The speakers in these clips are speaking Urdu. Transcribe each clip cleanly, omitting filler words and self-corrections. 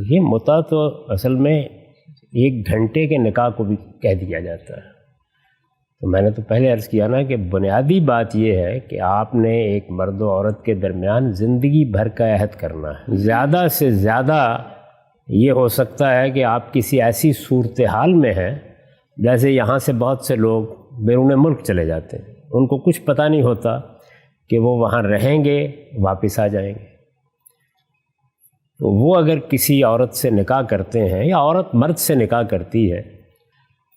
یہ متع تو اصل میں 1 گھنٹے کے نکاح کو بھی کہہ دیا جاتا ہے۔ تو میں نے تو پہلے عرض کیا نا کہ بنیادی بات یہ ہے کہ آپ نے ایک مرد و عورت کے درمیان زندگی بھر کا عہد کرنا ہے۔ زیادہ سے زیادہ یہ ہو سکتا ہے کہ آپ کسی ایسی صورتحال میں ہیں جیسے یہاں سے بہت سے لوگ بیرون ملک چلے جاتے ہیں، ان کو کچھ پتہ نہیں ہوتا کہ وہ وہاں رہیں گے واپس آ جائیں گے۔ تو وہ اگر کسی عورت سے نکاح کرتے ہیں یا عورت مرد سے نکاح کرتی ہے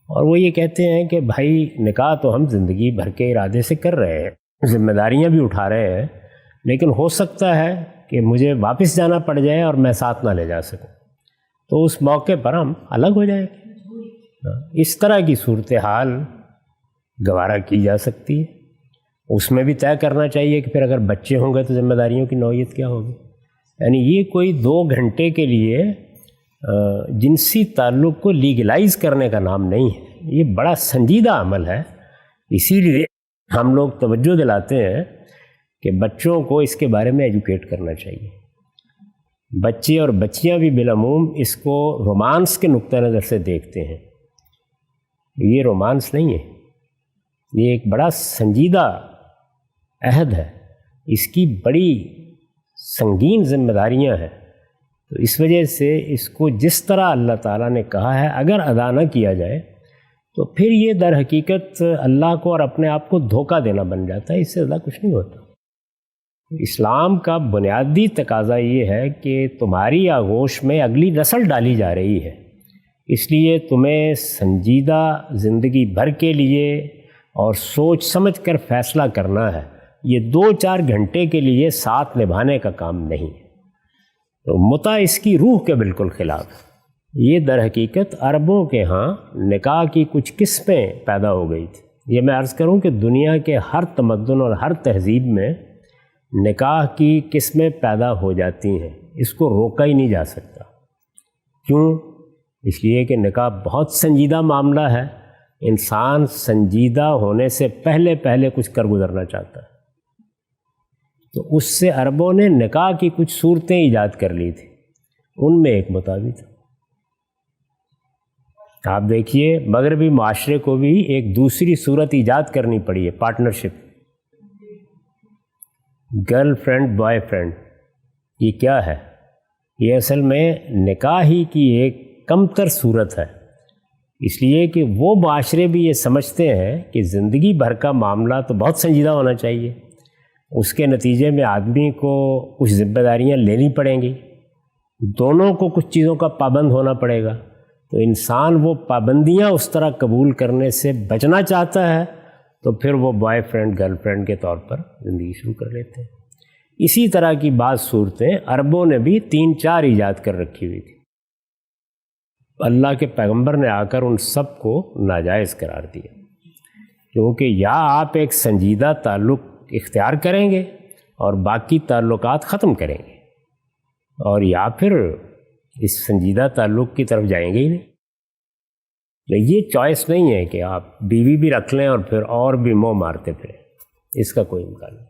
اور وہ یہ کہتے ہیں کہ بھائی نکاح تو ہم زندگی بھر کے ارادے سے کر رہے ہیں، ذمہ داریاں بھی اٹھا رہے ہیں، لیکن ہو سکتا ہے کہ مجھے واپس جانا پڑ جائے اور میں ساتھ نہ لے جا سکوں، تو اس موقع پر ہم الگ ہو جائیں گے۔ اس طرح کی صورتحال گوارا کی جا سکتی ہے۔ اس میں بھی طے کرنا چاہیے کہ پھر اگر بچے ہوں گے تو ذمہ داریوں کی نوعیت کیا ہوگی۔ یعنی یہ کوئی 2 گھنٹے کے لیے جنسی تعلق کو لیگلائز کرنے کا نام نہیں ہے، یہ بڑا سنجیدہ عمل ہے۔ اسی لیے ہم لوگ توجہ دلاتے ہیں کہ بچوں کو اس کے بارے میں ایجوکیٹ کرنا چاہیے۔ بچے اور بچیاں بھی بالعموم اس کو رومانس کے نقطہ نظر سے دیکھتے ہیں۔ یہ رومانس نہیں ہے، یہ ایک بڑا سنجیدہ عہد ہے، اس کی بڑی سنگین ذمہ داریاں ہیں۔ تو اس وجہ سے اس کو جس طرح اللہ تعالیٰ نے کہا ہے اگر ادا نہ کیا جائے تو پھر یہ در حقیقت اللہ کو اور اپنے آپ کو دھوکہ دینا بن جاتا ہے، اس سے زیادہ کچھ نہیں ہوتا۔ اسلام کا بنیادی تقاضا یہ ہے کہ تمہاری آغوش میں اگلی نسل ڈالی جا رہی ہے، اس لیے تمہیں سنجیدہ زندگی بھر کے لیے اور سوچ سمجھ کر فیصلہ کرنا ہے، یہ 2-4 گھنٹے کے لیے ساتھ نبھانے کا کام نہیں ہے۔ تو متع اس کی روح کے بالکل خلاف ہے۔ یہ در حقیقت عربوں کے ہاں نکاح کی کچھ قسمیں پیدا ہو گئی تھی۔ یہ میں عرض کروں کہ دنیا کے ہر تمدن اور ہر تہذیب میں نکاح کی قسمیں پیدا ہو جاتی ہیں، اس کو روکا ہی نہیں جا سکتا۔ کیوں؟ اس لیے کہ نکاح بہت سنجیدہ معاملہ ہے، انسان سنجیدہ ہونے سے پہلے کچھ کر گزرنا چاہتا ہے۔ تو اس سے عربوں نے نکاح کی کچھ صورتیں ایجاد کر لی تھیں، ان میں ایک متع بھی تھا۔ آپ دیکھیے مغربی معاشرے کو بھی ایک دوسری صورت ایجاد کرنی پڑی ہے، partnership, girl friend boy friend. یہ کیا ہے؟ یہ اصل میں نکاح ہی کی ایک کمتر صورت ہے، اس لیے کہ وہ معاشرے بھی یہ سمجھتے ہیں کہ زندگی بھر کا معاملہ تو بہت سنجیدہ ہونا چاہیے، اس کے نتیجے میں آدمی کو کچھ ذمہ داریاں لینی پڑیں گی، دونوں کو کچھ چیزوں کا پابند ہونا پڑے گا۔ تو انسان وہ پابندیاں اس طرح قبول کرنے سے بچنا چاہتا ہے، تو پھر وہ بوائے فرینڈ گرل فرینڈ کے طور پر زندگی شروع کر لیتے ہیں۔ اسی طرح کی بعض صورتیں عربوں نے بھی 3-4 ایجاد کر رکھی ہوئی تھی۔ اللہ کے پیغمبر نے آ کر ان سب کو ناجائز قرار دیا، کیونکہ یا آپ ایک سنجیدہ تعلق اختیار کریں گے اور باقی تعلقات ختم کریں گے، اور یا پھر اس سنجیدہ تعلق کی طرف جائیں گے ہی نہیں۔ یہ چوائس نہیں ہے کہ آپ بیوی بھی رکھ لیں اور پھر اور بھی منہ مارتے پھریں، اس کا کوئی امکان نہیں۔